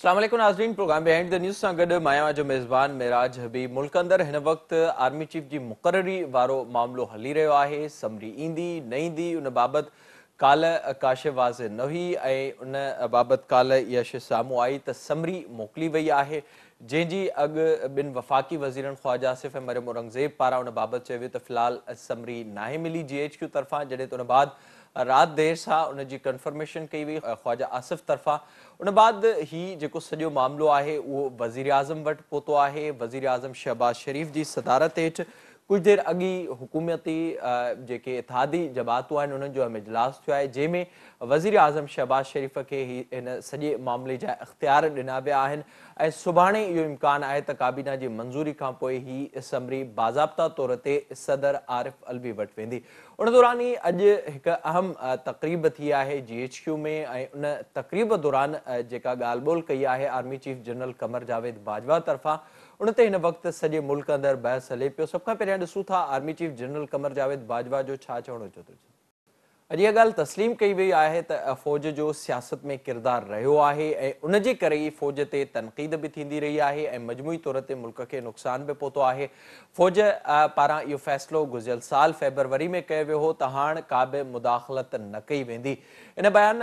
अस्सलाम वालेकुम नाज़रीन। प्रोग्राम बिहाइंड द न्यूज़ सां गॾु मां जो मेज़बान मेराज हबीब। मुल्क अंदर हिन वक़्तु आर्मी चीफ जी मुक़ररी वारो मामिलो हली रहियो आहे। समरी ईंदी न ईंदी उन बाबति काल्ह काशे वाज़े न हुई ऐं उन बाबति काल्ह इहा शइ साम्हूं आई त समरी मोकिली वई आहे, जंहिंजी अॻु ॿिनि वफ़ाक़ी वज़ीरनि ख़्वाजा आसिफ़ ऐं मरियम औरंगज़ेब पारां उन बाबति चयो वियो त फ़िलहाल समरी नाहे मिली GHQ तरफ़ां, जॾहिं त उन बाद रात देर सां उनजी कंफर्मेशन कई वई ख़्वाजा आसिफ़ तरफ़ां। उन बाद ही जेको सॼो मामिलो आहे उहो वज़ीर आज़म वटि पहुतो आहे। वज़ीर आज़म शहबाज शरीफ़ जी सदारत हेठि कुछ देर अॻु ई हुकूमती जेके इत्तेहादी जमातूं आहिनि उन्हनि जो इजलास थियो आहे, जंहिंमें वज़ीर आज़म शहबाज शरीफ़ खे हिन सॼे मामले जा इख़्तियार ॾिना विया आहिनि ऐं सुभाणे इहो इम्कानु आहे त काबीना जी मंज़ूरी खां पोइ ही समरी बाज़ाब्ता तौर ते सदर आरिफ अलवी वटि वेंदी। उन दौरान ई अॼु हिकु अहम तक़रीब थी आहे GHQ में ऐं उन तक़रीब दौरान जेका ॻाल्हि ॿोल कई आहे army chief general Qamar Javed Bajwa तरफ़ां, उन ते हिन वक़्तु सॼे मुल्क अंदरि बहस हले पियो। सभ खां पहिरियां ॾिसूं था army chief general Qamar Javed Bajwa जो छा चवणो अचे थो। अॼु इहा ॻाल्हि तस्लीम कई वई आहे त फ़ौज जो सियासत में किरदारु रहियो आहे ऐं उनजे करे ई फ़ौज ते तनक़ीद बि थींदी रही आहे ऐं मजमूई तौर ते मुल्क खे नुक़सान बि पहुतो आहे। फ़ौज पारां इहो फ़ैसिलो गुज़िरियल साल फ़ेबरवरी में कयो वियो हो त हाणे का बि मुदाख़लत न कई वेंदी। इन बयान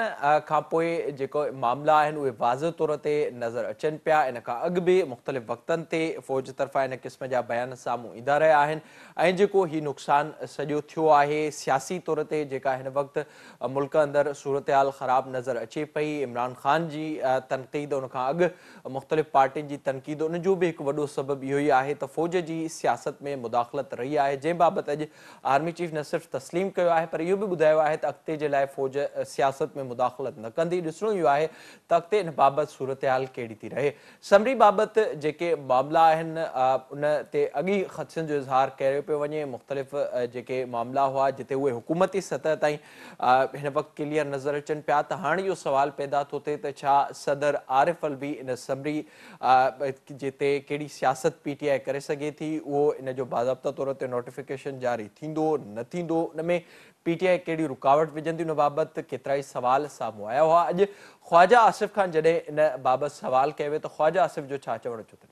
खां पोइ जेको मामला आहिनि उहे वाज़ह तौर ते नज़र अचनि पिया। इन खां अॻु बि मुख़्तलिफ़ वक़्तनि ते फ़ौज तरफ़ां इन क़िस्म जा बयान साम्हूं ईंदा रहिया आहिनि ऐं जेको ही नुक़सानु सॼो थियो आहे सियासी तौर ते जेका हिन वक़्तु मुल्क अंदरि सूरत हाल ख़राब नज़र अचे पई। इमरान ख़ान जी तनक़ीद, उन खां अॻु मुख़्तलिफ़ पार्टियुनि जी तनक़ीद, उन जो बि हिकु वॾो सबबु इहो ई आहे त फ़ौज जी सियासत में मुदाख़लत रही आहे, जंहिं बाबति अॼु आर्मी चीफ न सिर्फ़ु तस्लीम कयो आहे पर इहो बि ॿुधायो आहे त अॻिते जे लाइ फ़ौज सियासत में मुदाख़लत न कंदी। ॾिसणो इहो आहे त अॻिते इन बाबति सूरत हाल कहिड़ी थी रहे। समरी बाबति जेके मामला आहिनि उन ते अॻु ई ख़दशनि जो इज़हार कयो पियो वञे। मुख़्तलिफ़ जेके मामला हुआ जिते उहे हुकूमती सतह ताईं हिन वक़्तु क्लियर नज़र अचनि पिया त हाणे इहो सुवाल पैदा थो थिए त छा सदर आरिफ अलवी इन समरी जिते कहिड़ी सियासत PTI करे सघे थी, उहो इन जो बाज़ाब्ता तौर ते नोटिफिकेशन जारी थींदो न थींदो, उन में PTI कहिड़ी रुकावट विझंदी, उन बाबति केतिरा ई सवाल साम्हूं आया हुआ। अॼु ख़्वाजा आसिफ़ खान जॾहिं इन बाबति सवाल कयो वियो त ख़्वाजा आसिफ़ जो छा चवणु अचे थो।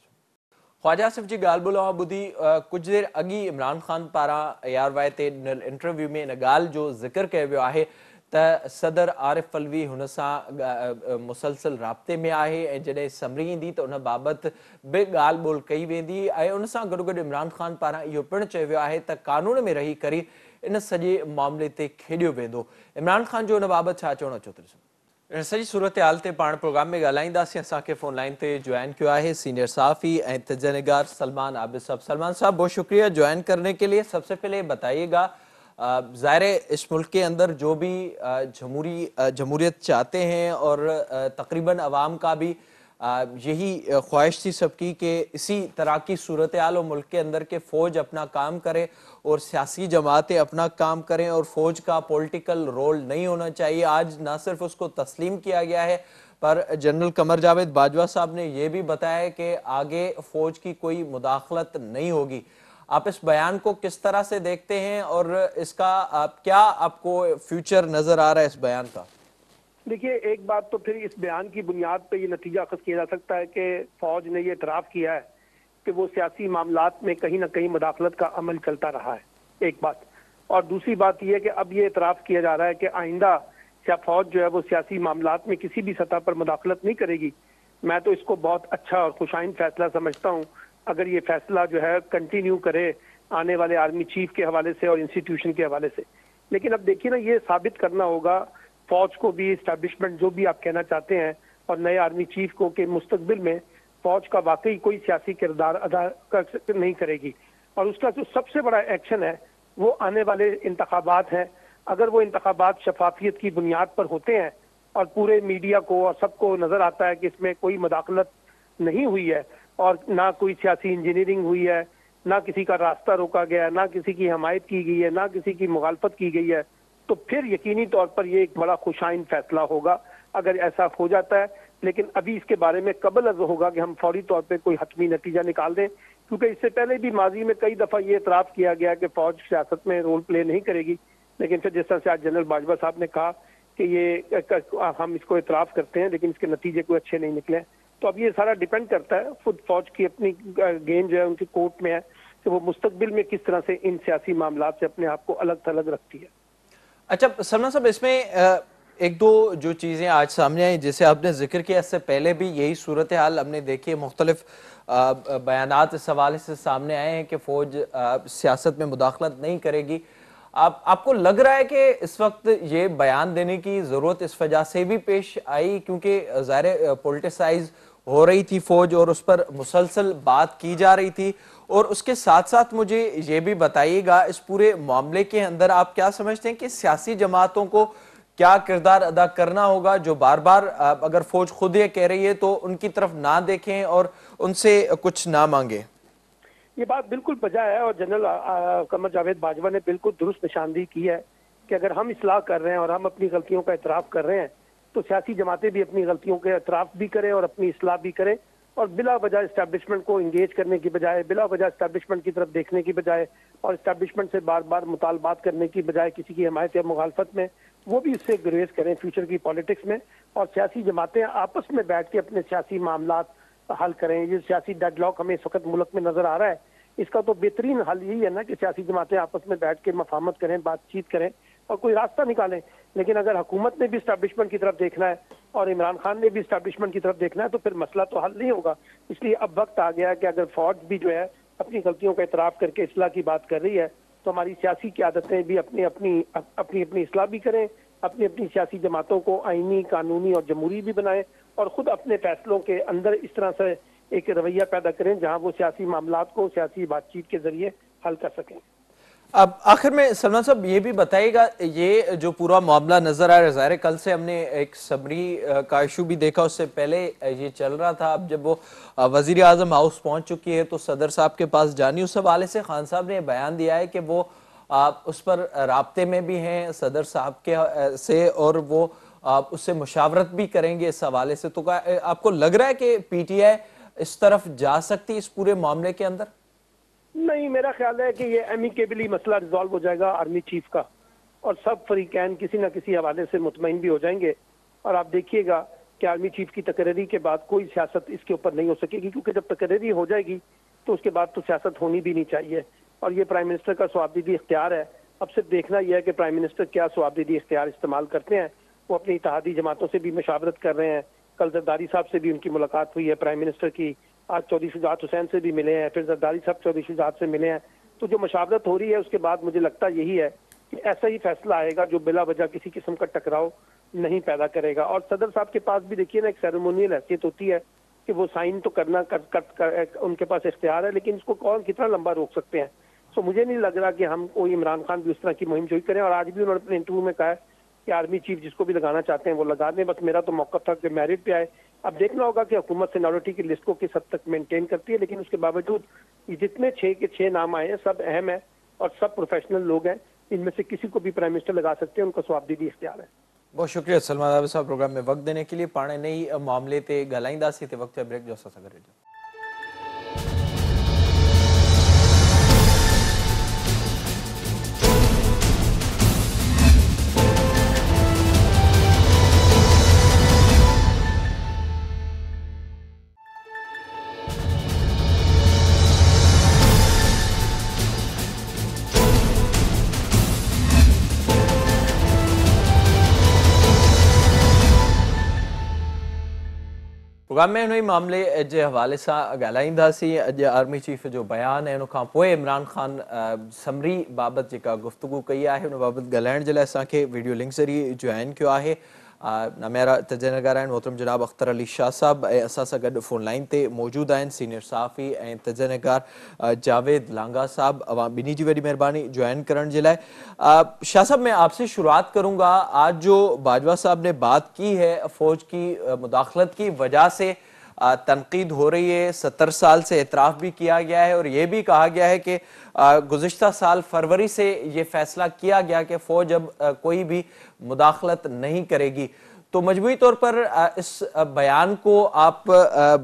ख़्वाजा आसिफ़ जी ॻाल्हि ॿोल ॿुधी कुझु देरि अॻु ई इमरान ख़ान पारां ARY ते ॾिनल इंटरव्यू में इन ॻाल्हि जो ज़िक्र कयो वियो आहे त सदर आरिफ अलवी हुन सां मुसलसल राब्ते में आहे ऐं जॾहिं समरी ईंदी त उन बाबति बि ॻाल्हि ॿोल कई वेंदी ऐं उन सां गॾु गॾु इमरान ख़ान पारां इहो पिणु चयो वियो आहे त कानून में रही करे इन सॼे मामले ते खेॾियो वेंदो। इमरान ख़ान जो उन बाबति छा चवणु अचे थो। सॼी सूरत हाल ते पाण प्रोग्राम में ॻाल्हाईंदासीं। असांखे फ़ोन लाइन ते जॉइन किया है सीनियर सहाफ़ी ऐं तजनिगार सलमान आबिद साहब। सलमान साहब बहुत शुक्रिया ज्वाइन करने के लिए। सबसे पहले बताइएगा, ज़ाहिर इस मुल्क के अंदर जो भी जमहूरियत चाहते हैं और तकरीबन अवाम का भी यही ख्वाहिश थी सबकी कि इसी तरह की सूरत हाल और मुल्क के अंदर के फ़ौज अपना काम करे और सियासी जमातें अपना काम करें और फ़ौज का पॉलिटिकल रोल नहीं होना चाहिए। आज ना सिर्फ उसको तस्लीम किया गया है पर जनरल कमर जावेद बाजवा साहब ने यह भी बताया कि आगे फ़ौज की कोई मुदाखलत नहीं होगी। आप इस बयान को किस तरह से देखते हैं और इसका क्या आपको फ्यूचर नज़र आ रहा है इस बयान का? देखिए, एक बात तो फिर इस बयान की बुनियाद पे ये नतीजा अखज़ किया जा सकता है कि फ़ौज ने ये इतराफ़ किया है कि वो सियासी मामलात में कहीं ना कहीं मुदाखलत का अमल चलता रहा है, एक बात। और दूसरी बात यह है कि अब ये इतराफ़ किया जा रहा है कि आइंदा फ़ौज जो है वो सियासी मामलात में किसी भी सतह पर मुदाखलत नहीं करेगी। मैं तो इसको बहुत अच्छा और खुशाइन फैसला समझता हूँ अगर ये फैसला जो है कंटिन्यू करे आने वाले आर्मी चीफ के हवाले से और इंस्टीट्यूशन के हवाले से। लेकिन अब देखिए ना, ये साबित करना होगा फौज को भी, इस्टेब्लिशमेंट जो भी आप कहना चाहते हैं, और नए आर्मी चीफ को कि मुस्तकबिल में फौज का वाकई कोई सियासी किरदार अदा नहीं करेगी। और उसका जो सबसे बड़ा एक्शन है वो आने वाले इंतखाबात हैं। अगर वो इंतखाबात शफाफियत की बुनियाद पर होते हैं और पूरे मीडिया को और सबको नजर आता है कि इसमें कोई मुदाखलत नहीं हुई है और ना कोई सियासी इंजीनियरिंग हुई है, ना किसी का रास्ता रोका गया, ना किसी की हमायत की गई है, ना किसी की मुखालफत की गई है, तो फिर यकीनी तौर पर ये एक बड़ा खुशाइन फैसला होगा अगर ऐसा हो जाता है। लेकिन अभी इसके बारे में कबल अज़ होगा कि हम फौरी तौर पे कोई हतमी नतीजा निकाल दें, क्योंकि इससे पहले भी माजी में कई दफ़ा ये इतराफ़ किया गया कि फ़ौज सियासत में रोल प्ले नहीं करेगी। लेकिन फिर जिस तरह से आज जनरल बाजवा साहब ने कहा कि ये हम इसको इतराफ़ करते हैं लेकिन इसके नतीजे कोई अच्छे नहीं निकले, تو اب یہ سارا ڈیپینڈ کرتا ہے خود فوج کی اپنی گیم جو ہے ان کی کورٹ میں ہے کہ وہ مستقبل میں کس طرح سے ان سیاسی معاملات سے اپنے آپ کو الگ تھلگ رکھتی ہے۔ اچھا سلمان صاحب، اس میں ایک دو جو چیزیں آج سامنے آئیں جیسے آپ نے ذکر کیا، اس سے پہلے بھی یہی صورتحال ہم نے دیکھی ہے، مختلف بیانات اس حوالے سے سامنے آئے ہیں کہ فوج سیاست میں مداخلت نہیں کرے گی۔ آپ کو لگ رہا ہے کہ اس وقت یہ بیان دینے کی ضرورت اس وجہ سے بھی پیش آئی کیونکہ ظاہر پولیٹیسائز ہو رہی تھی فوج اور اس پر مسلسل بات کی جا رہی تھی؟ اور اس کے ساتھ ساتھ مجھے یہ بھی بتائیے گا اس پورے معاملے کے اندر آپ کیا سمجھتے ہیں کہ سیاسی جماعتوں کو کیا کردار ادا کرنا ہوگا جو بار بار اگر فوج خود یہ کہہ رہی ہے تو ان کی طرف نہ دیکھیں اور ان سے کچھ نہ مانگیں؟ یہ بات بالکل بجا ہے اور جنرل قمر جاوید باجوہ نے بالکل درست نشاندہی کی ہے کہ اگر ہم اصلاح کر رہے ہیں اور ہم اپنی غلطیوں کا اعتراف کر رہے ہیں تو سیاسی جماعتیں بھی اپنی غلطیوں کے اعتراف بھی کریں اور اپنی اصلاح بھی کریں، اور بلا وجہ اسٹیبلشمنٹ کو انگیج کرنے کی بجائے، بلا وجہ اسٹیبلشمنٹ کی طرف دیکھنے کی بجائے اور اسٹیبلشمنٹ سے بار بار مطالبات کرنے کی بجائے کسی کی حمایت یا مخالفت میں، وہ بھی اس سے گریز کریں فیوچر کی پالیٹکس میں، اور سیاسی جماعتیں آپس میں بیٹھ کے اپنے سیاسی معاملات حل کریں۔ یہ سیاسی ڈیڈ لاک ہمیں اس وقت ملک میں نظر آ رہا ہے، اس کا تو بہترین حل یہی ہے نا کہ سیاسی جماعتیں آپس میں بیٹھ کے مفاہمت کریں، بات چیت کریں اور کوئی راستہ نکالیں۔ لیکن اگر حکومت نے بھی اسٹیبلشمنٹ کی طرف دیکھنا ہے اور عمران خان نے بھی اسٹیبلشمنٹ کی طرف دیکھنا ہے تو پھر مسئلہ تو حل نہیں ہوگا۔ اس لیے اب وقت آ گیا ہے کہ اگر فوج بھی جو ہے اپنی غلطیوں کا اعتراف کر کے اصلاح کی بات کر رہی ہے تو ہماری سیاسی قیادتیں بھی اپنی اپنی اصلاح بھی کریں، اپنی سیاسی جماعتوں کو آئینی، قانونی اور جمہوری بھی بنائیں، اور خود اپنے فیصلوں کے اندر اس طرح سے ایک رویہ پیدا کریں جہاں وہ سیاسی معاملات کو سیاسی بات چیت کے ذریعے حل کر سکیں۔ اب آخر میں سلمان صاحب یہ بھی بتائیے گا، یہ جو پورا معاملہ نظر آ رہا ہے، ظاہر کل سے ہم نے ایک سمری کا ایشو بھی دیکھا، اس سے پہلے یہ چل رہا تھا، اب جب وہ وزیر اعظم ہاؤس پہنچ چکی ہے تو صدر صاحب کے پاس جانی، اس حوالے سے خان صاحب نے بیان دیا ہے کہ وہ اس پر رابطے میں بھی ہیں صدر صاحب کے سے اور وہ اس سے مشاورت بھی کریں گے اس حوالے سے۔ تو آپ کو لگ رہا ہے کہ پی ٹی آئی اس طرف جا سکتی اس پورے معاملے کے اندر؟ نہیں، میرا خیال ہے کہ یہ ایمیکیبلی مسئلہ ریزالو ہو جائے گا آرمی چیف کا، اور سب فریقین کسی نہ کسی حوالے سے مطمئن بھی ہو جائیں گے، اور آپ دیکھیے گا کہ آرمی چیف کی تقرری کے بعد کوئی سیاست اس کے اوپر نہیں ہو سکے گی، کیونکہ جب تقرری ہو جائے گی تو اس کے بعد تو سیاست ہونی بھی نہیں چاہیے، اور یہ پرائم منسٹر کا ثوابدیدی اختیار ہے۔ اب صرف دیکھنا یہ ہے کہ پرائم منسٹر کیا ثوابدیدی اختیار استعمال کرتے ہیں۔ وہ اپنی اتحادی جماعتوں سے بھی مشاورت کر رہے ہیں، کل زرداری صاحب سے بھی ان کی ملاقات ہوئی ہے پرائم منسٹر کی، آج چودھری شجاعت حسین سے بھی ملے ہیں، پھر زرداری صاحب چودھری شجاعت سے ملے ہیں، تو جو مشاورت ہو رہی ہے اس کے بعد مجھے لگتا یہی ہے کہ ایسا ہی فیصلہ آئے گا جو بلا وجہ کسی قسم کا ٹکراؤ نہیں پیدا کرے گا۔ اور صدر صاحب کے پاس بھی دیکھیے نا ایک سیریمونیل حیثیت ہوتی ہے کہ وہ سائن تو کرنا ان کے پاس اختیار ہے، لیکن اس کو کون کتنا لمبا روک سکتے ہیں۔ سو مجھے نہیں لگ رہا کہ ہم کوئی عمران خان بھی اس طرح کی مہم جوئی کریں، اور آج بھی انہوں نے اپنے انٹرویو میں کہا ہے کہ آرمی چیف جس کو بھی لگانا چاہتے ہیں وہ لگا دیں، بس میرا تو موقف تھا کہ میرٹ پہ آئے۔ اب دیکھنا ہوگا کہ حکومت سینیورٹی کی لسٹ کو کس حد تک مینٹین کرتی ہے، لیکن اس کے باوجود یہ جتنے 6 کے 6 نام آئے ہیں سب اہم ہیں اور سب پروفیشنل لوگ ہیں، ان میں سے کسی کو بھی پرائم منسٹر لگا سکتے ہیں، ان کا ثوابدیدی اختیار ہے۔ بہت شکریہ سلمان عابد صاحب پروگرام میں وقت دینے کے لیے۔ پانے نئی معاملے تے گلائندہ سی تے وقت بریک جو سا سگر جو پروگرام میں انہی معاملے جے حوالے سا گالائندہ سی۔ اج آرمی چیف جو بیان ہے انہوں پوئے عمران خان سمری بابت جکا گفتگو کئی ہے انہوں بابت گلائن جلائے ساں کے ویڈیو لنک ذریعے جوائن کیوں ہے۔ نامیرا تجزیہ نگار ہیں محترم جناب اختر علی شاہ صاحب اساسا گڈ فون لائن تے موجود ہیں، سینئر صحافی تجزیہ نگار جاوید لانگا صاحب عوام بینی جی ویڈی مہربانی جوائن کرن جلائے۔ شاہ صاحب میں آپ سے شروعات کروں گا، آج جو باجوہ صاحب نے بات کی ہے فوج کی مداخلت کی وجہ سے تنقید ہو رہی ہے، 70 سال سے اعتراف بھی کیا گیا ہے اور یہ بھی کہا گیا ہے کہ گزشتہ سال فروری سے یہ فیصلہ کیا گیا کہ فوج اب کوئی بھی مداخلت نہیں کرے گی، تو مجموعی طور پر اس بیان کو آپ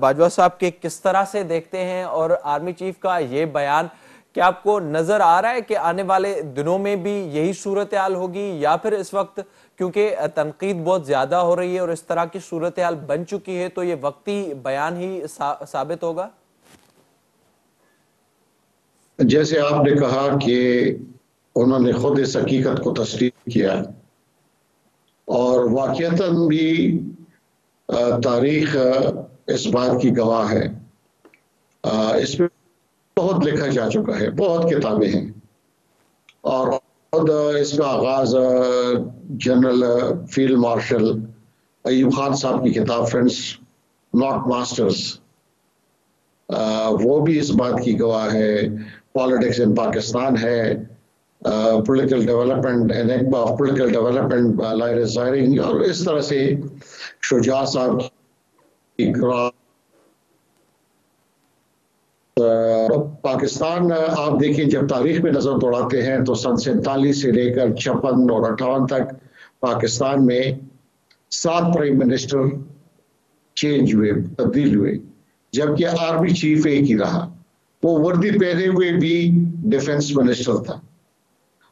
باجوہ صاحب کے کس طرح سے دیکھتے ہیں، اور آرمی چیف کا یہ بیان کیا آپ کو نظر آ رہا ہے کہ آنے والے دنوں میں بھی یہی صورتحال ہوگی، یا پھر اس وقت کیونکہ تنقید بہت زیادہ ہو رہی ہے اور اس طرح کی صورتحال بن چکی ہے، تو یہ وقتی بیان ہی ثابت ہوگا؟ جیسے آپ نے کہا کہ انہوں نے خود اس حقیقت کو تسلیم کیا اور واقعتاً بھی تاریخ اس بات کی گواہ ہے. اس میں بہت لکھا جا چکا ہے، بہت کتابیں ہیں، اور خود اس کا آغاز general field marshal Ayub Khan صاحب کی کتاب فرینڈس ناٹ ماسٹرز، وہ بھی اس بات کی گواہ ہے. پالیٹکس ان پاکستان ہے، political development, enigma of political development لائر زائرنگ، اور اس طرح سے شجاع صاحب کی پاکستان. آپ دیکھیں جب تاریخ میں نظر دوڑاتے ہیں تو سن 47 سے لے کر 56 اور 58 تک پاکستان میں 7 پرائم منسٹر چینج ہوئے، تبدیل ہوئے، جبکہ آرمی چیف ایک ہی رہا. وہ وردی پہنے ہوئے بھی ڈیفنس منسٹر تھا.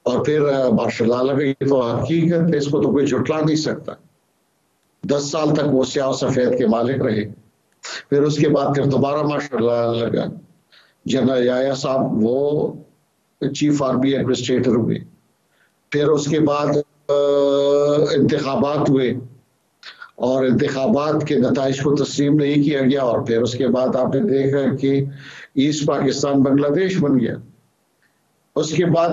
اور پھر ماشاء اللہ لگا، یہ تو حقیقت ہے، اس کو تو کوئی جھٹلا نہیں سکتا. 10 سال تک وہ سیاہ و سفید کے مالک رہے. پھر اس کے بعد پھر دوبارہ ماشاء اللہ لگا جنرل یحییٰ صاحب وہ چیف آرمی ایڈمنسٹریٹر ہوئے. پھر اس کے بعد انتخابات ہوئے اور انتخابات کے نتائج کو تسلیم نہیں کیا گیا، اور پھر اس کے بعد آپ نے دیکھا کہ ایسٹ پاکستان بنگلہ دیش بن گیا. اس کے بعد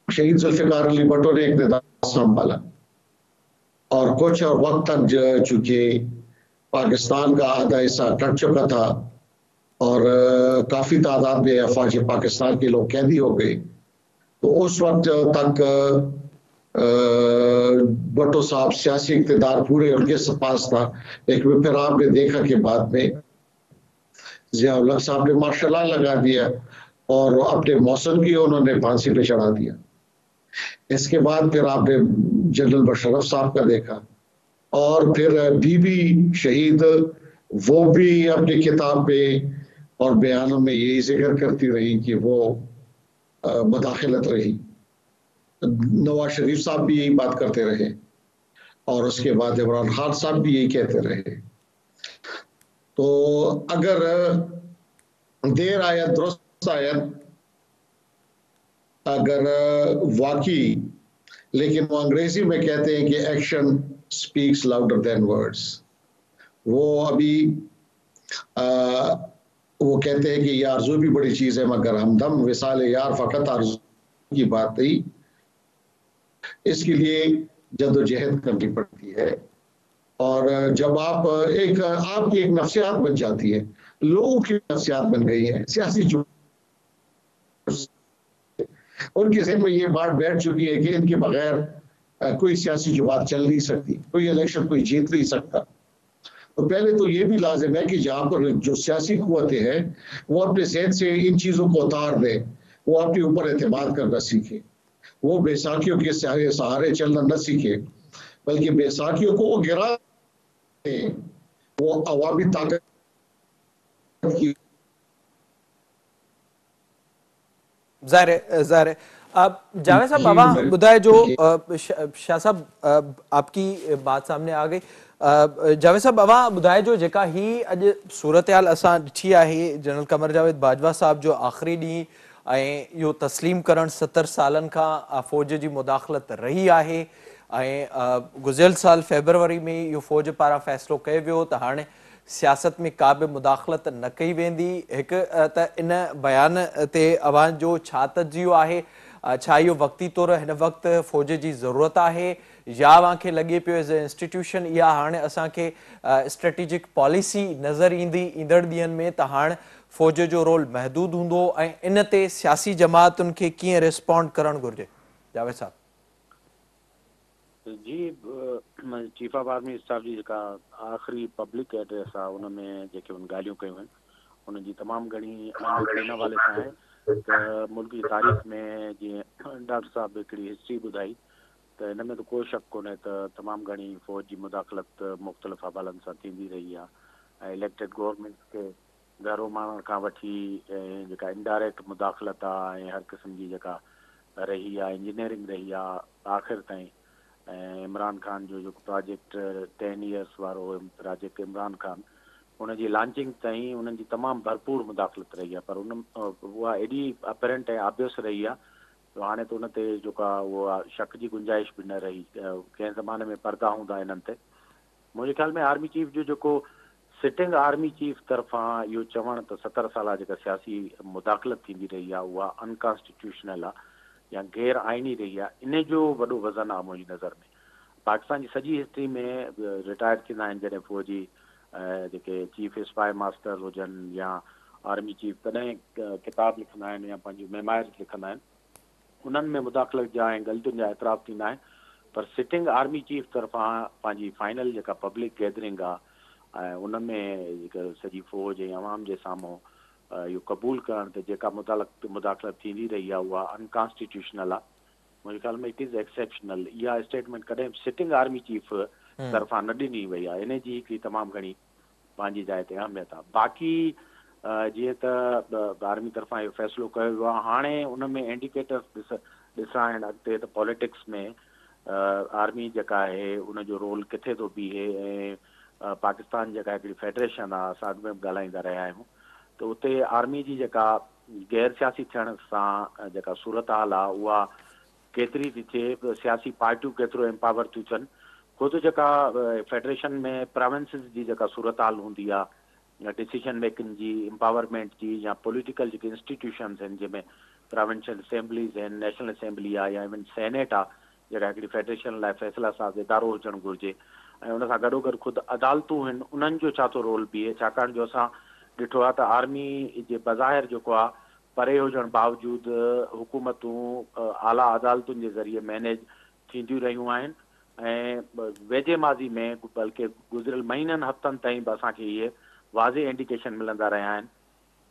شہید ذوالفقار علی بھٹو نے اقتدار سنبھالا، اور کچھ اور وقت تک چونکہ پاکستان کا آدھا حصہ کٹ چکا تھا اور کافی تعداد میں افواج پاکستان کے لوگ قیدی ہو گئے، تو اس وقت تک بھٹو صاحب سیاسی اقتدار پورے ان کے پاس تھا. لیکن پھر آپ نے دیکھا کہ بعد میں ضیاء الحق صاحب نے مارشل لا لگا دیا اور اپنے موسم کی انہوں نے پھانسی پہ چڑھا دیا. اس کے بعد پھر آپ نے جنرل مشرف صاحب کا دیکھا، اور پھر بی بی شہید وہ بھی اپنی کتاب پہ اور بیانوں میں یہی ذکر کرتی رہی کہ وہ مداخلت رہی. نواز شریف صاحب بھی یہی بات کرتے رہے، اور اس کے بعد عمران خان صاحب بھی یہی کہتے رہے. تو اگر دیر آیت درست آیت، اگر واقعی، لیکن وہ انگریزی میں کہتے ہیں کہ action specs louder than words. وہ ابھی وہ کہتے ہیں کہ یہ آرزو بھی بڑی چیز ہے مگر ہمدم وصال یار فقط آرزو کی بات نہیں، اس کے لیے جد و جہد کرنی پڑتی ہے. اور جب آپ کی ایک نفسیات بن جاتی ہے، لوگوں کی نفسیات بن گئی ہے، سیاسی ان کے ذہن میں یہ بات بیٹھ چکی ہے کہ ان کے بغیر کوئی سیاسی جماعت چل نہیں سکتی، کوئی الیکشن کوئی جیت نہیں سکتا. تو پہلے تو یہ بھی لازم ہے کہ جہاں پر جو سیاسی قوتیں ہیں وہ اپنے ذہن سے ان چیزوں کو اتار دیں، وہ اپنے اوپر اعتماد کرنا سیکھے، وہ بیساکھیوں کے سہارے چلنا نہ سیکھے، بلکہ بیساکھیوں کو وہ گرا دیں، وہ عوامی طاقت کی. ظاہر ہے. جاوید صاحب اواں بدائے جو شاہ صاحب آپ کی بات سامنے آ گئی. جاوید صاحب اواں بدائے جو جکا ہی اج صورتحال اساں ڈٹھی ہے، جنرل قمر جاوید باجوہ صاحب جو آخری ڈی यो तस्लीम करण 70 सालन खां फ़ौज जी मुदाख़लत रही आहे. गुज़िरियल साल फेबरवरी में इहो फ़ौज पारां फ़ैसिलो कयो वियो त हाणे सियासत में का बि मुदाख़लत न कई वेंदी. हिकु त इन बयान ते अवां जो छा तजियो आहे, छा इहो वक़्ती तौरु हिन वक़्तु फ़ौज जी ज़रूरत आहे, या अव्हांखे लॻे पियो एज़ ए इंस्टीट्यूशन इहा हाणे असांखे स्ट्रेटेजिक पॉलिसी नज़र ईंदी ईंदड़ ॾींहंनि में त हाणे फ़ौज जो रोल महदूद हूंदो ऐं इन ते सियासी जमातुनि खे कीअं रिस्पॉन्ड करणु घुरिजे? जावेद साहब जी, चीफ ऑफ आर्मी स्टाफ जी जेका आख़िरी पब्लिक एड्रेस आहे उन में जेके उन ॻाल्हियूं कयूं आहिनि उन जी तमामु घणी अहमियत इन हवाले सां आहे त मुल्क जी तारीख़ में जीअं डॉक्टर साहब हिकिड़ी हिस्ट्री ॿुधाई त इन में त को शक कोन्हे त तमामु घणी फ़ौज जी मुदाख़लत मुख़्तलिफ़ हवालनि सां थींदी रही आहे ऐं इलेक्टेड गवर्नमेंट्स खे घरो माण्हुनि खां वठी ऐं जेका इनडायरेक्ट मुदाख़लत आहे ऐं हर क़िस्म जी जेका रही आहे इंजीनियरिंग रही आहे आख़िर ताईं इमरान खान जो प्रोजेक्ट 10 इयर्स वारो राजेक इमरान खान उनजी लॉन्चिंग ताईं उन्हनि जी तमामु भरपूर मुदाख़लत रही आहे, पर उहा एॾी अपरेंट ऐं ऑब्वियस रही आहे तो हाणे त उन ते जेका उहा शक जी गुंजाइश बि न रही। कंहिं ज़माने में पर्दा हूंदा इन्हनि ते। मुंहिंजे ख़्याल में आर्मी चीफ जो जेको सिटिंग आर्मी चीफ तरफ़ां इहो चवणु त 70 साल जेका सियासी मुदाख़लत थींदी रही आहे उहा अनकॉन्स्टिट्यूशनल आहे या गैर आइनी रही आहे, इन जो वॾो वज़न आहे मुंहिंजी नज़र में। पाकिस्तान जी सॼी हिस्ट्री में रिटायर थींदा आहिनि जॾहिं फ़ौजी जेके चीफ स्पाई मास्टर हुजनि या आर्मी चीफ, तॾहिं किताब लिखंदा आहिनि या पंहिंजी मेमायर्स लिखंदा आहिनि, उन्हनि में मुदाख़लत जा ऐं ग़लतियुनि जा एतिराफ़ थींदा आहिनि। पर सिटिंग आर्मी चीफ तरफ़ां पंहिंजी फाइनल जेका पब्लिक गैदरिंग आहे ऐं उन में जेका सॼी फ़ौज ऐं अवाम जे साम्हूं इहो क़बूल करण ते जेका मुदाख़लत थींदी रही आहे उहा अनकॉन्स्टिट्यूशनल आहे। मुंहिंजे ख़्याल में इट इज़ एक्सेप्शनल। इहा स्टेटमेंट कॾहिं सिटिंग आर्मी चीफ तरफ़ां न ॾिनी वई आहे, इन जी हिकिड़ी तमामु घणी पंहिंजी जाइ ते अहमियत आहे। बाक़ी जीअं त आर्मी तरफ़ां इहो फ़ैसिलो कयो वियो आहे, हाणे उन में इंडिकेटर्स ॾिसणा आहिनि अॻिते त पॉलिटिक्स में आर्मी जेका आहे उनजो रोल किथे थो बीहे ऐं पाकिस्तान जेका हिकिड़ी फेडरेशन आहे, असां अॻु में बि ॻाल्हाईंदा रहिया आहियूं, त उते आर्मी जी जेका गैर सियासी थियण सां जेका सूरत हाल आहे उहा केतिरी थी थिए, सियासी पार्टियूं केतिरो एम्पावर थियूं थियनि। ख़ुदि जेका फेडरेशन में प्रोविंसिस जी जेका सूरत हाल हूंदी आहे डिसीजन मेकिंग जी, एम्पावरमेंट जी, या पॉलिटिकल जेके इंस्टीट्यूशन्स आहिनि जंहिंमें प्रोविंशियल असेंबलीज़ आहिनि, नेशनल असेंबली आहे या इवन सेनेट आहे जेका हिकिड़ी फेडरेशन लाइ फ़ैसिला साज़ इदारो हुजणु घुरिजे, ऐं उन सां गॾोगॾु ख़ुदि अदालतूं आहिनि, उन्हनि जो छा थो रोल बीहे। छाकाणि जो असां ॾिठो आहे त आर्मी जे बज़ाहिर जेको आहे परे हुजण बावजूदि हुकूमतूं आला अदालतुनि जे ज़रिए मैनेज थींदियूं रहियूं आहिनि ऐं वेझे माज़ी में बल्कि गुज़िरियल महीननि हफ़्तनि ताईं बि असांखे इहे वाज़े इंडिकेशन मिलंदा रहिया आहिनि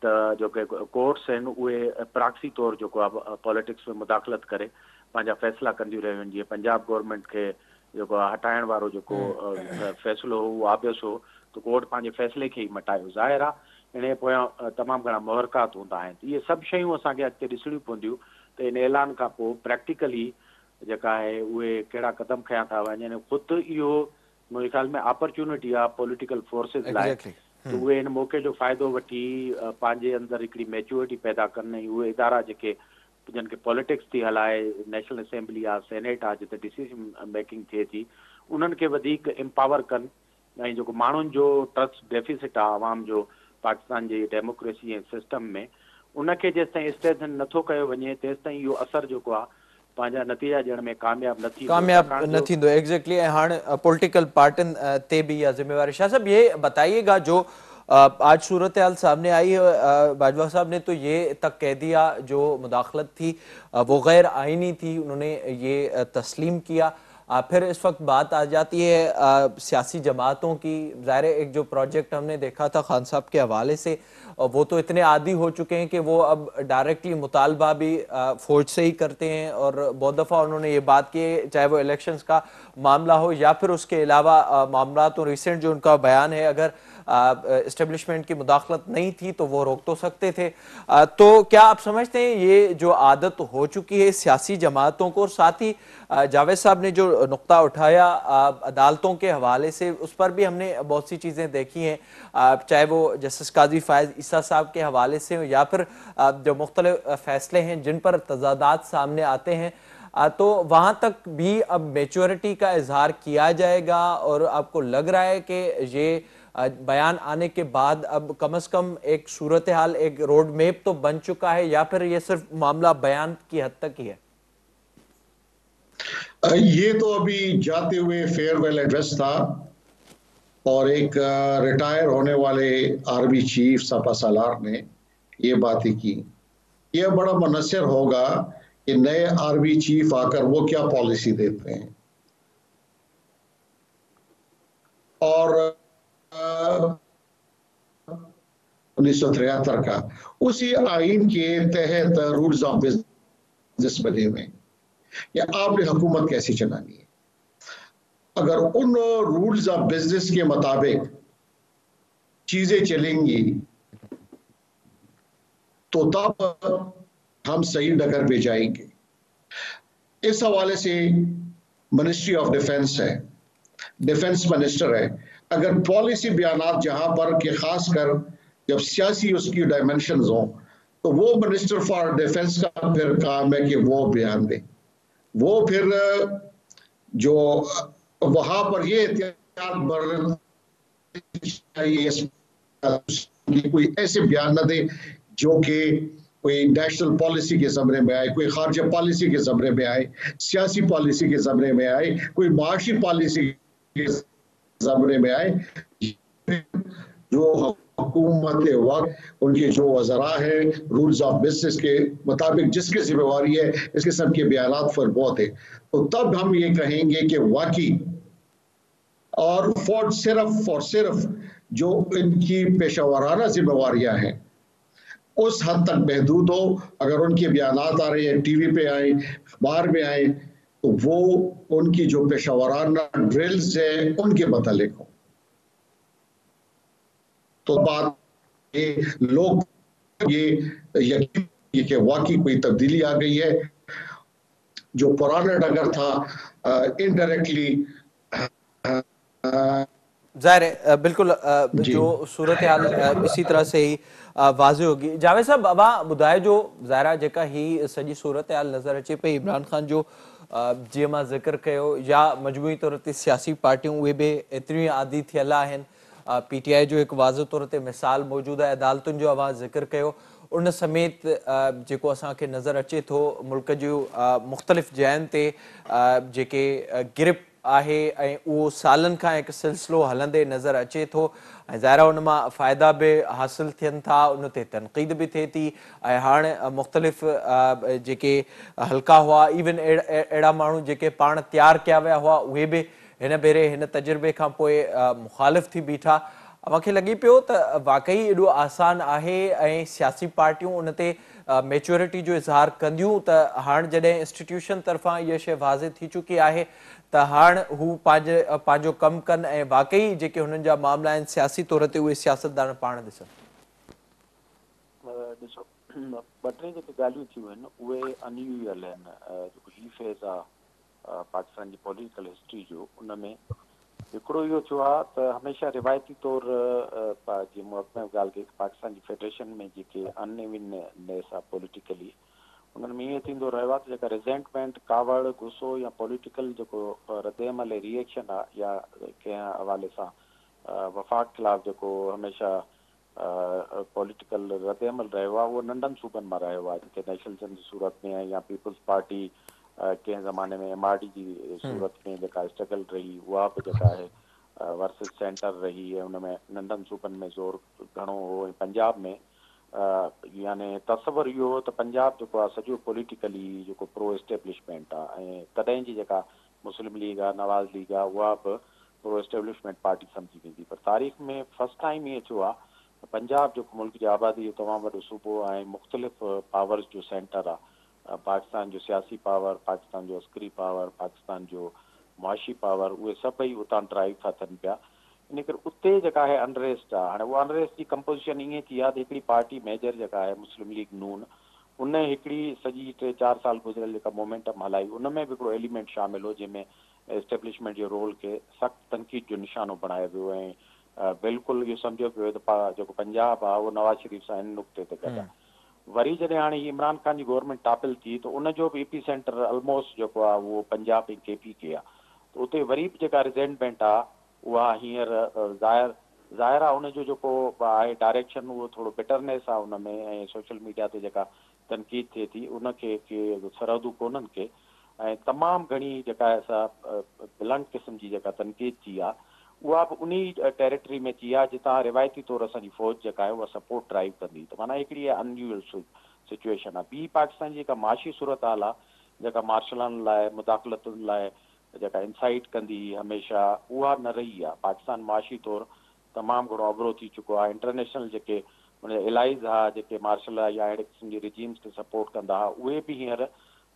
त जेके कोर्ट्स आहिनि उहे प्राक्सी तौरु जेको आहे पॉलिटिक्स में मुदाख़लत करे पंहिंजा फ़ैसिला कंदियूं रहियूं आहिनि। जीअं पंजाब गवर्नमेंट खे जेको आहे हटाइण वारो जेको फ़ैसिलो हो उहो आबियस हो त कोर्ट पंहिंजे फ़ैसिले खे ई मटायो। ज़ाहिर आहे इन पोयां तमामु घणा मुहरकात हूंदा आहिनि। इहे सभु शयूं असांखे अॻिते ॾिसणियूं पवंदियूं त इन ऐलान खां पोइ प्रैक्टिकली जेका आहे उहे कहिड़ा क़दम खयां था वञनि। ख़ुदि इहो मुंहिंजे ख़्याल में अपॉर्चुनिटी आहे पॉलिटिकल फोर्सिस लाइ त उहे इन मौक़े जो फ़ाइदो वठी पंहिंजे अंदरि हिकिड़ी मैच्योरिटी पैदा कनि ऐं उहे इदारा जेके जिन खे पॉलिटिक्स थी हलाए, नेशनल असेंबली आहे, सेनेट आहे, जिते डिसीजन मेकिंग थिए थी, उन्हनि खे वधीक एम्पावर कनि ऐं जेको माण्हुनि जो ट्रस्ट डेफिसिट आहे आवाम जो पाकिस्तान जी डेमोक्रेसी ऐं सिस्टम में, उनखे जेसि ताईं स्ट्रेंथन नथो कयो वञे तेसि ताईं इहो असरु जेको आहे पंहिंजा नतीजा ॾियण में कामयाबु न थींदो। एग्जैक्टली। ऐं हाणे पॉलिटिकल पार्टियुनि ते भी इहा ज़िम्मेवारी। शाह साहब, ये बताइएगा जो आज सूरत हाल सामने आई है, बाजवा साहब ने तो ये तक कह दिया जो मुदाखलत थी वो गैर आइनी थी, उन्होंने ये तस्लीम किया। फिर इस वक्त बात आ जाती है सियासी जमातों की। ज़ाहिर एक जो प्रोजेक्ट हमने देखा था खान साहब के हवाले से, वो तो इतने आदी हो चुके हैं कि वो अब डायरेक्टली मुतालबा भी फौज से ही करते हैं, और बहुत दफ़ा उन्होंने ये बात की, चाहे वो इलेक्शंस का मामला हो या फिर उसके अलावा मामला। तो रिसेंट जो उनका बयान है, अगर इस्टेब्लिशमेंट की मुदाखलत नहीं थी तो वो रोक तो सकते थे। तो क्या आप समझते हैं ये जो आदत हो चुकी है सियासी जमातों को, और साथ ही जावेद साहब ने जो नुक्ता उठाया अदालतों के हवाले से, उस पर भी हमने बहुत सी चीज़ें देखी हैं, चाहे वो जस्टिस काजी फायज ईसा साहब के हवाले से हो या फिर जो मुख्तलिफ फैसले हैं जिन पर तजादात सामने आते हैं, तो वहाँ तक भी अब मैच्योरिटी का इजहार किया जाएगा। और आपको लग रहा है कि ये बयान आने के बाद अब कम से कम एक सूरत हाल, एक रोड मैप तो बन चुका है, या फिर ये सिर्फ मामला बयान की हद तक ही है? ये तो अभी जाते हुए फेयरवेल एड्रेस था, और एक रिटायर होने वाले आर्मी चीफ सपा सालार ने ये बातें की। यह बड़ा मुनस्सिर होगा कि नए आर्मी चीफ आकर वो क्या पॉलिसी देते हैं। और 1973 का उसी आइन के तहत रूल्स ऑफ बिजनेस बने हुए या आपने हुकूमत कैसी चलानी है। अगर उन रूल्स ऑफ बिजनेस के मुताबिक चीजें चलेंगी तो तब हम सही डगर पे जाएंगे। इस हवाले से मिनिस्ट्री ऑफ डिफेंस है, डिफेंस मिनिस्टर है। अगर पॉलिसी बयानात जहां पर कि खासकर जब सियासी उसकी डायमेंशन हो तो वो मिनिस्टर फॉर डिफेंस का फिर काम है कि वो बयान दे। वो फिर जो वहां पर ये एहतियात बरतनी चाहिए कोई ऐसे बयान न दे जो कि कोई नेशनल पॉलिसी के ज़मरे में आए, कोई खारजा पॉलिसी के ज़मरे में आए, सियासी पॉलिसी के ज़मरे में आए, कोई माशी पॉलिसी के ज़मरे में आए। जो हुकूमत वक्त उनके जो वज़रा है रूल्स ऑफ बिजनेस के मुताबिक जिसकी जिम्मेवारी है इस किस्म के बयानात पर बहुत है, तो तब हम ये कहेंगे कि वाकई और सिर्फ जो इनकी पेशावराना जिम्मेवारियां हैं उस हद तक महदूद हो। अगर उनके बयानात आ रहे हैं टीवी पे आए, अखबार में आए, तो वो उनकी जो पेशावराना ड्रिल्स है उनके मतलब हो। तो बात ये लोग ये यकीन कि वाकई कोई तब्दीली आ गई है। जो पुराना डगर था इनडायरेक्टली ज़ाहिर है बिल्कुल जी जो सूरत हाल इसी तरह से ही वाज़े होगी। जावेद साहब अवां ॿुधाए जो ज़ाहिरा जेका ही सॼी सूरत हाल नज़र अचे पई इमरान खान जो जीअं मां ज़िक्र कयो या मजमूई तौर ते सियासी पार्टियूं उहे बि एतिरियूं आदी थियल आहिनि। PTI जो हिकु वाज़े तौर ते मिसाल मौजूदु आहे, अदालतुनि जो अवां ज़िक्र कयो उन समेत जेको असांखे नज़र अचे थो मुल्क जूं मुख़्तलिफ़ जयुनि ते जेके गिरफ़ आहे ऐं उहो सालनि खां हिकु सिलसिलो हलंदे नज़र अचे थो ऐं ज़ाहिर उन मां फ़ाइदा बि हासिलु थियनि था, उन ते तनक़ीद बि थिए थी ऐं हाणे मुख़्तलिफ़ जेके हल्का हुआ इवन अहिड़ा माण्हू जेके पाण तयारु कया विया हुआ उहे बि हिन भेरे हिन तजुर्बे खां पोइ मुख़ालिफ़ थी बीठा। मूंखे लॻे पियो त वाक़ई एॾो आसान आहे ऐं सियासी पार्टियूं उन ते मेच्योरिटी जो इज़हार कंदियूं त हाणे जॾहिं इंस्टीट्यूशन तरफ़ां इहा शइ वाज़े थी चुकी आहे त हाणे हू पंहिंजो कमु कनि ऐं वाक़ई जेके हुननि जा मामला आहिनि सियासी तौर ते उहे सियासतदान पाण ॾिसनि। ॾिसो ॿ टे जेके ॻाल्हियूं थियूं आहिनि उहे अनयूजुअल आहिनि। जेको ही फेज़ आहे पाकिस्तान जी पॉलिटिकल हिस्ट्री जो उन में हिकिड़ो इहो थियो आहे त हमेशह रिवायती तौर जीअं मूं अॻु में ॻाल्हि कई पाकिस्तान जी फेडरेशन में जेके अनइवननेस आहे पॉलिटिकली उन्हनि में ईअं थींदो रहियो आहे त जेका रिज़ेंटमेंट कावड़ गुस्सो या पॉलिटिकल जेको रद्दमल रिएक्शन आहे या कंहिं हवाले सां वफ़ाक़ ख़िलाफ़ु जेको हमेशह पॉलिटिकल रद्दमल रहियो आहे उहो नंढनि सूबनि मां रहियो आहे जेके नेशनलिज़म जी सूरत में या पीपल्स पार्टी कंहिं ज़माने में MRD जी सूरत में जेका स्ट्रगल रही उहा बि जेका आहे वर्सिस सेंटर रही ऐं हुन में नंढनि सूबनि में ज़ोर घणो हो। ऐं पंजाब में यानी तस्वर इहो हो त पंजाब जेको आहे सॼो पॉलिटिकली जेको प्रो एस्टेब्लिशमेंट आहे ऐं तॾहिं जी जेका मुस्लिम लीग आहे नवाज़ लीग आहे उहा बि प्रो एस्टेब्लिशमेंट पार्टी सम्झी वेंदी। पर तारीख़ में फर्स्ट टाइम ईअं थियो आहे पंजाब जेको मुल्क जी आबादी जो तमामु वॾो सूबो ऐं मुख़्तलिफ़ पावर्स जो सेंटर आहे। पाकिस्तान जो सियासी पावर, पाकिस्तान जो अस्करी पावर, पाकिस्तान जो मुआशी पावर उहे सभई उतां ड्राइव था थियनि पिया। इन करे उते जेका आहे अनरेस्ट आहे। हाणे उहा अनरेस्ट जी कंपोज़िशन ईअं थी आहे त हिकिड़ी पार्टी मेजर जेका आहे मुस्लिम लीग नून उन हिकिड़ी सॼी 3-4 साल गुज़िरियल जेका मोमेंटम हलाई उन में बि हिकिड़ो एलिमेंट शामिल हो जंहिंमें एस्टेब्लिशमेंट जो रोल खे सख़्तु तनक़ीद जो निशानो बणायो वियो ऐं बिल्कुलु इहो सम्झो पियो त जेको पंजाब आहे उहो नवाज़ शरीफ़ सां इन नुक़्ते ते गॾु आहे। वरी जॾहिं हाणे ही इमरान खान जी गवर्नमेंट टापिल थी त उनजो बि एपी सेंटर ऑलमोस्ट जेको आहे उहो पंजाब ऐं KP के आहे। त उते वरी बि जेका रिज़ेंटमेंट आहे उहा हींअर ज़ाहिर आहे उनजो जेको आहे डायरेक्शन उहो थोरो बिटरनेस आहे उन में ऐं सोशल मीडिया ते जेका तनक़ीद थिए थी उनखे के सरहदूं कोन्हनि के ऐं तमामु घणी जेका आहे सा ब्लंट क़िस्म जी जेका तनक़ीद थी आहे उहा बि उन टेरिटरी में थी आहे जितां रिवायती तौर असांजी फ़ौज जेका आहे उहा सपोर्ट ड्राइव कंदी। त माना हिकिड़ी अनयूजुअल सिचुएशन आहे। ॿी पाकिस्तान जी जेका माशी सूरत हाल आहे जेका मार्शलनि लाइ मुदाख़लतुनि लाइ जेका इंसाइट कंदी हमेशह उहा न रही आहे। पाकिस्तान माशी तौर तमामु घणो अबरो थी चुको आहे। इंटरनेशनल जेके हुनजा एलाइज़ हुआ जेके मार्शल या अहिड़े क़िस्म जी रिजीम्स खे सपोर्ट कंदा हुआ उहे बि हींअर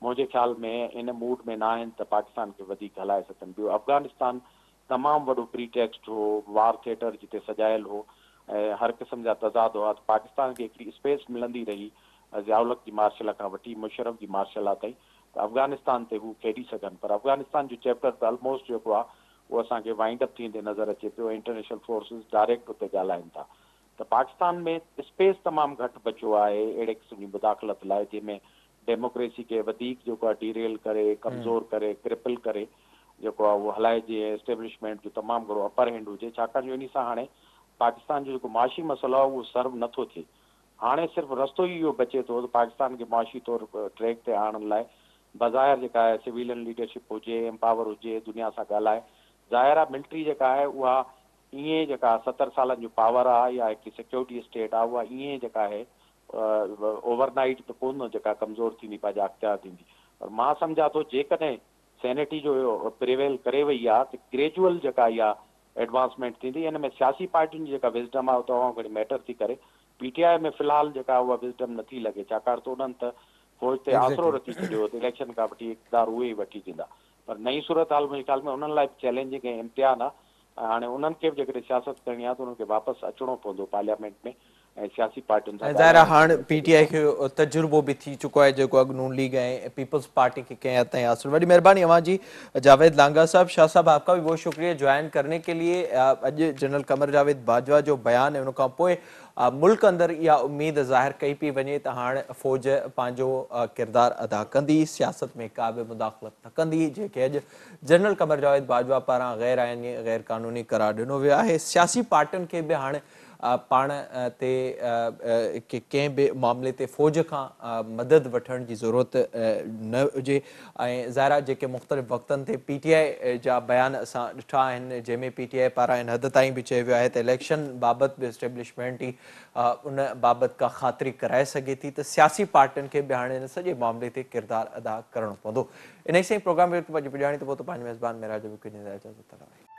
मुंहिंजे ख़्याल में इन मूड में न आहिनि त पाकिस्तान खे वधीक हलाए सघनि। ॿियो अफ़गानिस्तान तमामु वॾो प्रीटेक्स्ट हो, वार थिएटर जिते सजायल हो ऐं हर क़िस्म जा तज़ाद हुआ। त पाकिस्तान खे हिकिड़ी स्पेस मिलंदी रही ज़ियाउल हक़ जी मार्शल खां वठी मुशर्रफ जी मार्शल ताईं अफगानिस्तान ते हू खेॾी सघनि, पर अफगानिस्तान जो चैप्टर त ऑलमोस्ट जेको आहे उहो असांखे वाइंड अप थींदे नज़र अचे पियो। इंटरनेशनल फोर्सिस डायरेक्ट उते ॻाल्हाइनि था। त पाकिस्तान में स्पेस तमामु घटि बचियो आहे अहिड़े क़िस्म जी मुदाख़लत लाइ जंहिंमें डेमोक्रेसी खे वधीक जेको आहे डीरेल करे, कमज़ोर करे, क्रिपल करे जेको आहे उहो हलाइजे, एस्टेब्लिशमेंट जो तमामु घणो अपर हैंड हुजे, छाकाणि जो इन सां हाणे पाकिस्तान जो जेको माशी मसइलो आहे उहो सर्व नथो थिए। हाणे सिर्फ़ु रस्तो ई इहो बचे थो त पाकिस्तान खे माशी तौर ट्रैक ते आणण लाइ बज़ाहिर जेका आहे सिविलियन लीडरशिप हुजे, एम्पावर हुजे, दुनिया सां ॻाल्हाए। ज़ाहिर आहे मिलिट्री जेका आहे उहा ईअं जेका 70 सालनि जो पावर आहे या हिकु सिक्योरिटी स्टेट आहे उहा ईअं जेका आहे ओवरनाइट त कोन जेका कमज़ोर थींदी, पंहिंजा अख़्तियार थींदी। पर मां सम्झां थो जेकॾहिं सेनेटी जो प्रिवेल करे वई आहे त ग्रेजुअल जेका इहा एडवांसमेंट थींदी। इन में सियासी पार्टियुनि जी जेका विज़डम आहे तमामु घणी मैटर थी करे। पीटीआई में फ़िलहाल जेका उहा विज़डम नथी लॻे, छाकाणि त उन्हनि त फ़ौज ते आसरो रखी छॾियो त इलेक्शन खां वठी इक़्तिदार उहे ई वठी ॾींदा। पर नई सूरत हाल मुंहिंजे ख़्याल में उन्हनि लाइ चैलेंजिंग ऐं इम्तिहान आहे। हाणे उन्हनि खे बि जेकॾहिं सियासत करणी आहे त उन्हनि खे वापसि अचिणो पवंदो पार्लियामेंट में ऐं सियासी पार्टियुनि सां ज़ाहिर आहे हाणे ॻाल्हाइणो। पीटीआई खे तजुर्बो भी थी चुको है जो अॻु नून लीग ऐं पीपल्स पार्टी के कंहिं हद ताईं हासिल। बड़ी मेहरबानी अवां जावेद लांगा साहब। शाह साहब, आपका भी बहुत शुक्रिया ज्वाइन करने के लिए। अॼु जनरल कमर जावेद बाजवा जो बयान है उनखां पोइ मुल्क अंदर इहा उम्मीद ज़ाहिर कई पई वञे त हाणे फ़ौज पंहिंजो किरदार अदा कंदी, सियासत में का बि मुदाख़लत न कंदी, जेके अॼु जनरल कमर जावेद बाजवा पारां गैर आइनी गैर कानूनी करार ॾिनो वियो आहे। सियासी पार्टियुनि खे बि हाणे पाण ते कंहिं बि मामले ते फ़ौज खां मदद वठण जी ज़रूरत न हुजे। ऐं ज़ाहिर जेके मुख़्तलिफ़ वक़्तनि ते पीटीआई जा बयान असां ॾिठा आहिनि जंहिंमें पीटीआई पारां इन हद ताईं बि चयो वियो आहे त इलेक्शन बाबति बि एस्टेब्लिशमेंट ई उन बाबति का ख़ातिरी कराए सघे थी, त सियासी पार्टियुनि खे बि हाणे इन सॼे मामले ते किरदारु अदा करणो पवंदो। इन ई सां प्रोग्राम में पुॼाणी त पोइ त पंहिंजे मेज़बान मेराज जो इजाज़त